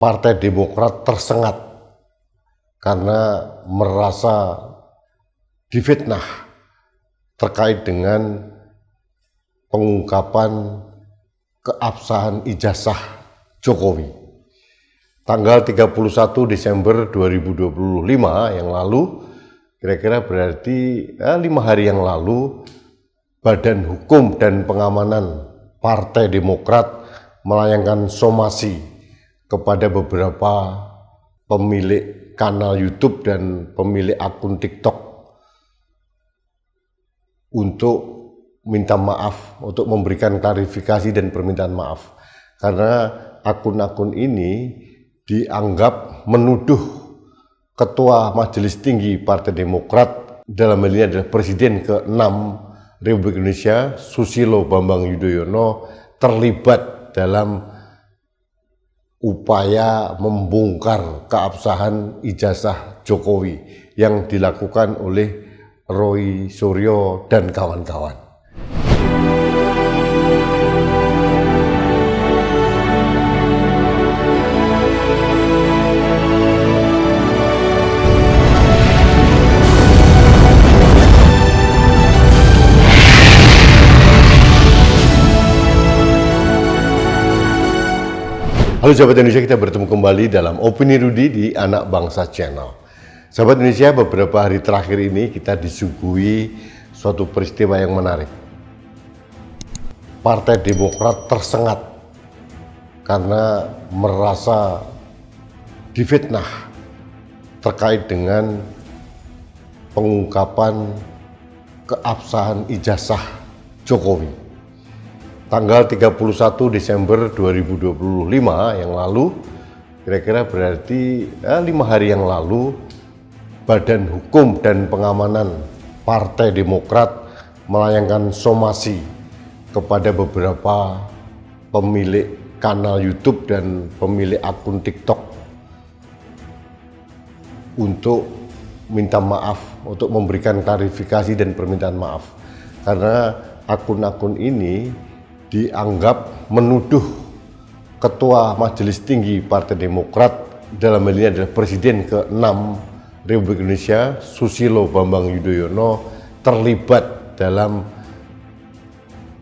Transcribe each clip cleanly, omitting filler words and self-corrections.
Partai Demokrat tersengat karena merasa difitnah terkait dengan pengungkapan keabsahan ijazah Jokowi. Tanggal 31 Desember 2025 yang lalu, kira-kira berarti 5 hari yang lalu, Badan Hukum dan Pengamanan Partai Demokrat melayangkan somasi kepada beberapa pemilik kanal YouTube dan pemilik akun TikTok untuk minta maaf, untuk memberikan klarifikasi dan permintaan maaf. Karena akun-akun ini dianggap menuduh Ketua Majelis Tinggi Partai Demokrat, dalam hal ini adalah Presiden ke-6 Republik Indonesia, Susilo Bambang Yudhoyono, terlibat dalam upaya membongkar keabsahan ijazah Jokowi yang dilakukan oleh Roy Suryo dan kawan-kawan. Halo sahabat Indonesia, kita bertemu kembali dalam Opini Rudy di Anak Bangsa Channel. Sahabat Indonesia, beberapa hari terakhir ini kita disuguhi suatu peristiwa yang menarik. Partai Demokrat tersengat karena merasa difitnah terkait dengan pengungkapan keabsahan ijazah Jokowi. Tanggal 31 Desember 2025 yang lalu, kira-kira berarti 5 hari yang lalu, Badan Hukum dan Pengamanan Partai Demokrat melayangkan somasi kepada beberapa pemilik kanal YouTube dan pemilik akun TikTok untuk minta maaf, untuk memberikan klarifikasi dan permintaan maaf. Karena akun-akun ini dianggap menuduh Ketua Majelis Tinggi Partai Demokrat, dalam hal ini adalah Presiden ke-6 Republik Indonesia, Susilo Bambang Yudhoyono, terlibat dalam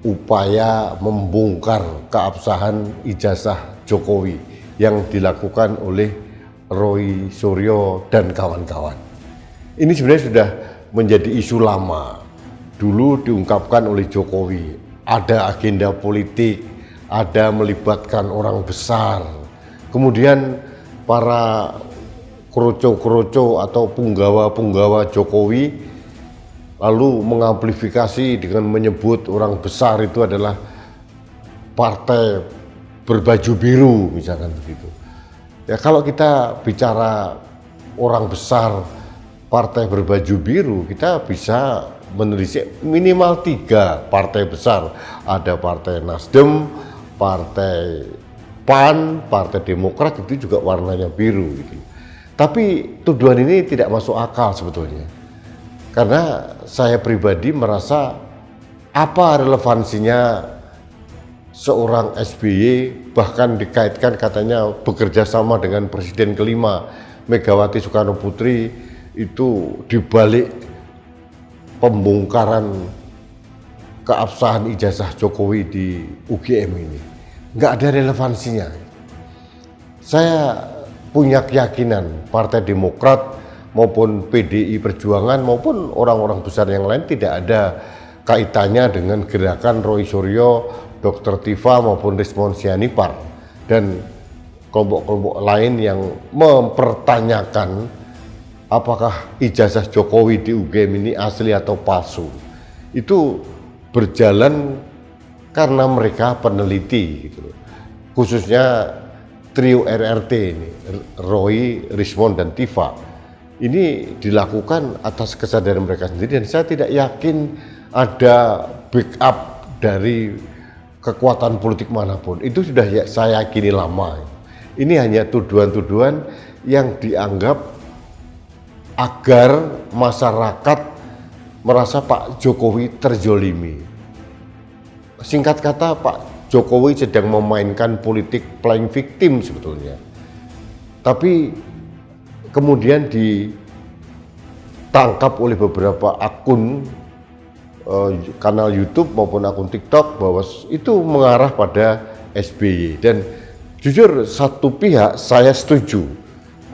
upaya membongkar keabsahan ijazah Jokowi yang dilakukan oleh Roy Suryo dan kawan-kawan. Ini sebenarnya sudah menjadi isu lama. Dulu diungkapkan oleh Jokowi, ada agenda politik, ada melibatkan orang besar. Kemudian para kroco-kroco atau punggawa-punggawa Jokowi lalu mengamplifikasi dengan menyebut orang besar itu adalah partai berbaju biru, misalkan begitu. Ya, kalau kita bicara orang besar partai berbaju biru, kita bisa menelisik minimal 3 partai besar. Ada Partai Nasdem, Partai PAN, Partai Demokrat, itu juga warnanya biru gitu. Tapi tuduhan ini tidak masuk akal sebetulnya. Karena saya pribadi merasa, apa relevansinya seorang SBY bahkan dikaitkan katanya bekerja sama dengan Presiden kelima Megawati Soekarno Putri itu dibalik pembongkaran keabsahan ijazah Jokowi di UGM ini. Nggak ada relevansinya. Saya punya keyakinan Partai Demokrat maupun PDI Perjuangan maupun orang-orang besar yang lain tidak ada kaitannya dengan gerakan Roy Suryo, Dr. Tifa maupun Rismon Sianipar dan kelompok-kelompok lain yang mempertanyakan apakah ijazah Jokowi di UGM ini asli atau palsu. Itu berjalan karena mereka peneliti gitu. Khususnya trio RRT ini, Roy, Rismon dan Tifa. Ini dilakukan atas kesadaran mereka sendiri dan saya tidak yakin ada backup dari kekuatan politik manapun. Itu sudah saya yakini lama. Ini hanya tuduhan-tuduhan yang dianggap agar masyarakat merasa Pak Jokowi terzolimi. Singkat kata, Pak Jokowi sedang memainkan politik playing victim sebetulnya. Tapi kemudian ditangkap oleh beberapa akun kanal YouTube maupun akun TikTok bahwa itu mengarah pada SBY. Dan jujur satu pihak saya setuju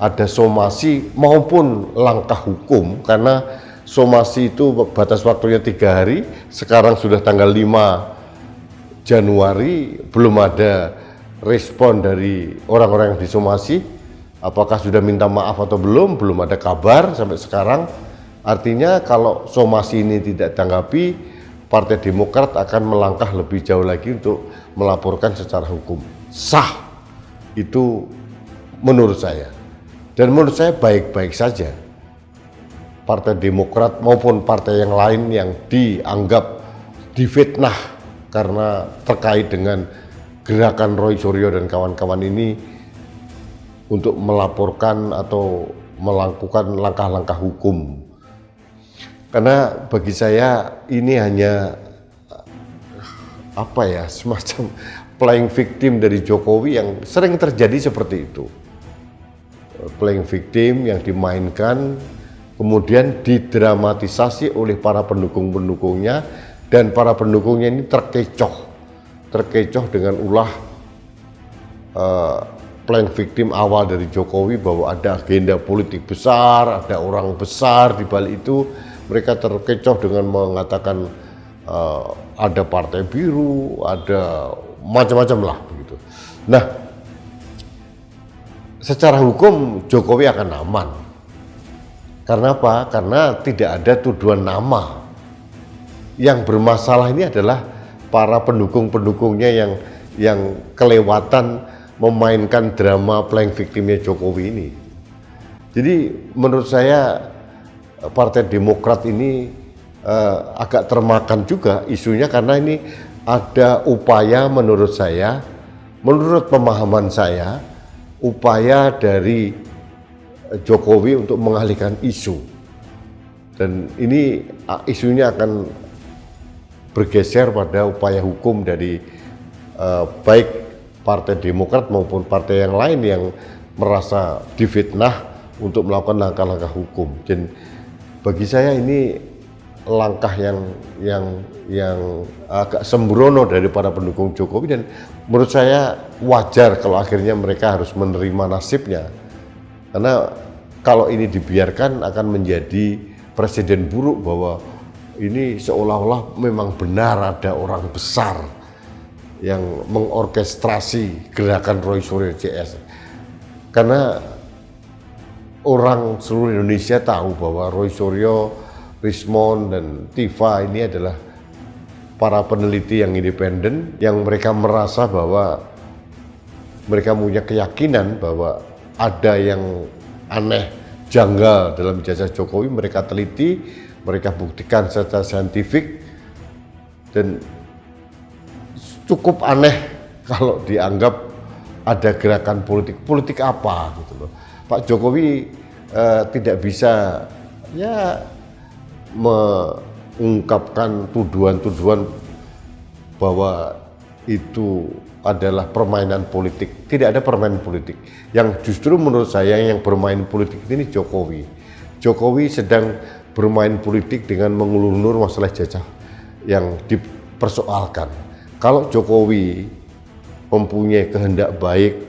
ada somasi maupun langkah hukum, karena somasi itu batas waktunya 3 hari, sekarang sudah tanggal 5 Januari belum ada respon dari orang-orang yang disomasi. Apakah sudah minta maaf atau belum ada kabar sampai sekarang. Artinya kalau somasi ini tidak tanggapi, Partai Demokrat akan melangkah lebih jauh lagi untuk melaporkan secara hukum. Sah itu menurut saya, dan menurut saya baik-baik saja Partai Demokrat maupun partai yang lain yang dianggap difitnah karena terkait dengan gerakan Roy Suryo dan kawan-kawan ini untuk melaporkan atau melakukan langkah-langkah hukum. Karena bagi saya ini hanya semacam playing victim dari Jokowi yang sering terjadi seperti itu. Playing victim yang dimainkan kemudian didramatisasi oleh para pendukung-pendukungnya, dan para pendukungnya ini terkecoh dengan ulah playing victim awal dari Jokowi bahwa ada agenda politik besar, ada orang besar di balik itu. Mereka terkecoh dengan mengatakan ada partai biru, ada macam-macam lah begitu. Nah, secara hukum Jokowi akan aman. Karena apa? Karena tidak ada tuduhan nama. Yang bermasalah ini adalah para pendukung-pendukungnya yang kelewatan memainkan drama playing victimnya Jokowi ini. Jadi menurut saya Partai Demokrat ini agak termakan juga isunya, karena ini ada upaya menurut pemahaman saya, upaya dari Jokowi untuk mengalihkan isu. Dan ini isunya akan bergeser pada upaya hukum dari baik Partai Demokrat maupun partai yang lain yang merasa difitnah untuk melakukan langkah-langkah hukum. Dan bagi saya ini langkah yang agak sembrono dari para pendukung Jokowi, dan menurut saya wajar kalau akhirnya mereka harus menerima nasibnya. Karena kalau ini dibiarkan akan menjadi presiden buruk bahwa ini seolah-olah memang benar ada orang besar yang mengorkestrasi gerakan Roy Suryo CS. Karena orang seluruh Indonesia tahu bahwa Roy Suryo, Rismond, dan Tifa ini adalah para peneliti yang independen, yang mereka merasa bahwa mereka punya keyakinan bahwa ada yang aneh, janggal dalam ijazah Jokowi. Mereka teliti, mereka buktikan secara saintifik, dan cukup aneh kalau dianggap ada gerakan politik apa gitu loh. Pak Jokowi tidak bisa mengungkapkan tuduhan-tuduhan bahwa itu adalah permainan politik. Tidak ada permainan politik. Yang justru menurut saya yang bermain politik ini Jokowi. Jokowi sedang bermain politik dengan mengulur-ulur masalah jajah yang dipersoalkan. Kalau Jokowi mempunyai kehendak baik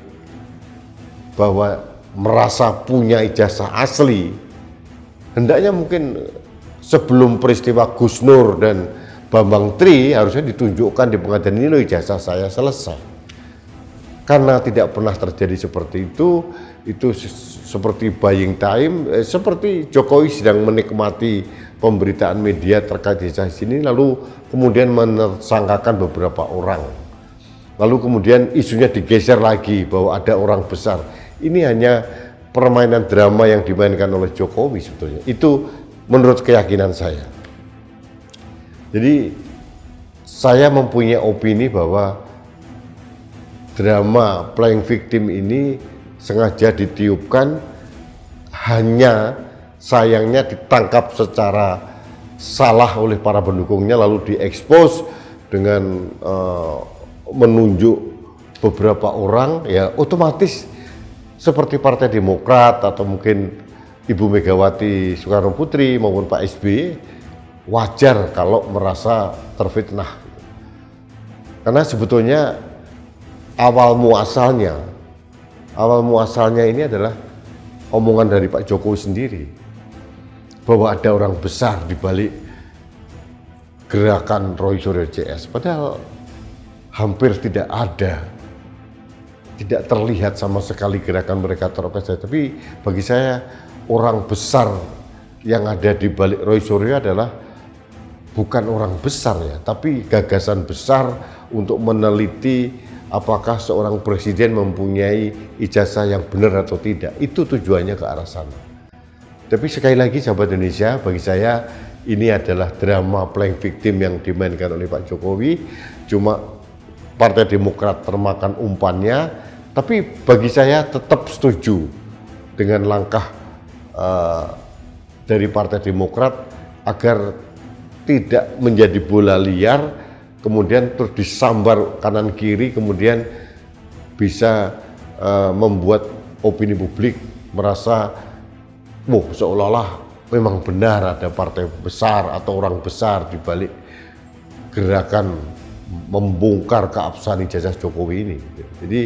bahwa merasa punya ijazah asli, hendaknya mungkin sebelum peristiwa Gus Nur dan Bambang Tri harusnya ditunjukkan di pengadilan ini, loh ijazah saya selesai. Karena tidak pernah terjadi seperti itu seperti buying time, seperti Jokowi sedang menikmati pemberitaan media terkait ijazah sini, lalu kemudian menersangkakan beberapa orang. Lalu kemudian isunya digeser lagi bahwa ada orang besar. Ini hanya permainan drama yang dimainkan oleh Jokowi sebetulnya. Itu menurut keyakinan saya. Jadi saya mempunyai opini bahwa drama playing victim ini sengaja ditiupkan, hanya sayangnya ditangkap secara salah oleh para pendukungnya, lalu diekspos dengan menunjuk beberapa orang, ya otomatis seperti Partai Demokrat atau mungkin Ibu Megawati Soekarno Putri maupun Pak SBY, wajar kalau merasa terfitnah. Karena sebetulnya awal muasalnya ini adalah omongan dari Pak Jokowi sendiri, bahwa ada orang besar di balik gerakan Roy Suryo CS, padahal hampir tidak ada, tidak terlihat sama sekali gerakan mereka terorganisasi. Tapi bagi saya, orang besar yang ada di balik Roy Suryo adalah bukan orang besar ya, tapi gagasan besar untuk meneliti apakah seorang presiden mempunyai ijazah yang benar atau tidak. Itu tujuannya ke arah sana. Tapi sekali lagi sahabat Indonesia, bagi saya ini adalah drama playing victim yang dimainkan oleh Pak Jokowi. Cuma Partai Demokrat termakan umpannya, tapi bagi saya tetap setuju dengan langkah dari Partai Demokrat agar tidak menjadi bola liar, kemudian terus disambar kanan kiri, kemudian bisa membuat opini publik merasa seolah-olah memang benar ada partai besar atau orang besar di balik gerakan membongkar keabsahan ijazah Jokowi ini. Jadi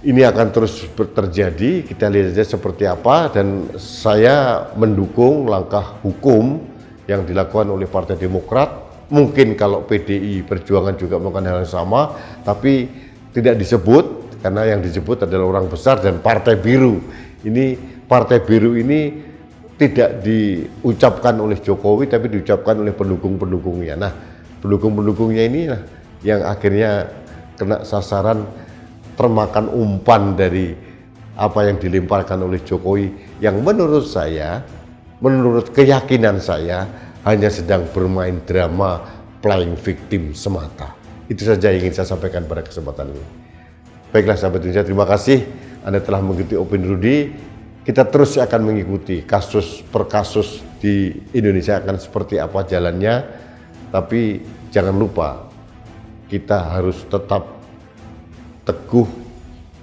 ini akan terus terjadi, kita lihat saja seperti apa, dan saya mendukung langkah hukum yang dilakukan oleh Partai Demokrat. Mungkin kalau PDI Perjuangan juga melakukan hal yang sama, tapi tidak disebut, karena yang disebut adalah orang besar dan Partai Biru. Ini Partai Biru ini tidak diucapkan oleh Jokowi, tapi diucapkan oleh pendukung-pendukungnya. Nah, pendukung-pendukungnya ini yang akhirnya kena sasaran, termakan umpan dari apa yang dilemparkan oleh Jokowi, yang menurut saya, menurut keyakinan saya, hanya sedang bermain drama playing victim semata. Itu saja yang ingin saya sampaikan pada kesempatan ini. Baiklah sahabat Indonesia, terima kasih Anda telah mengikuti Opini Rudy. Kita terus akan mengikuti kasus per kasus di Indonesia akan seperti apa jalannya. Tapi jangan lupa, kita harus tetap teguh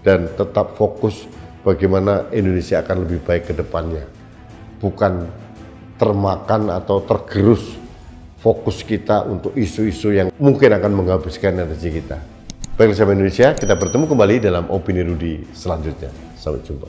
dan tetap fokus bagaimana Indonesia akan lebih baik ke depannya. Bukan termakan atau tergerus fokus kita untuk isu-isu yang mungkin akan menghabiskan energi kita. Baiklah sahabat Indonesia, kita bertemu kembali dalam Opini Rudy selanjutnya. Sampai jumpa.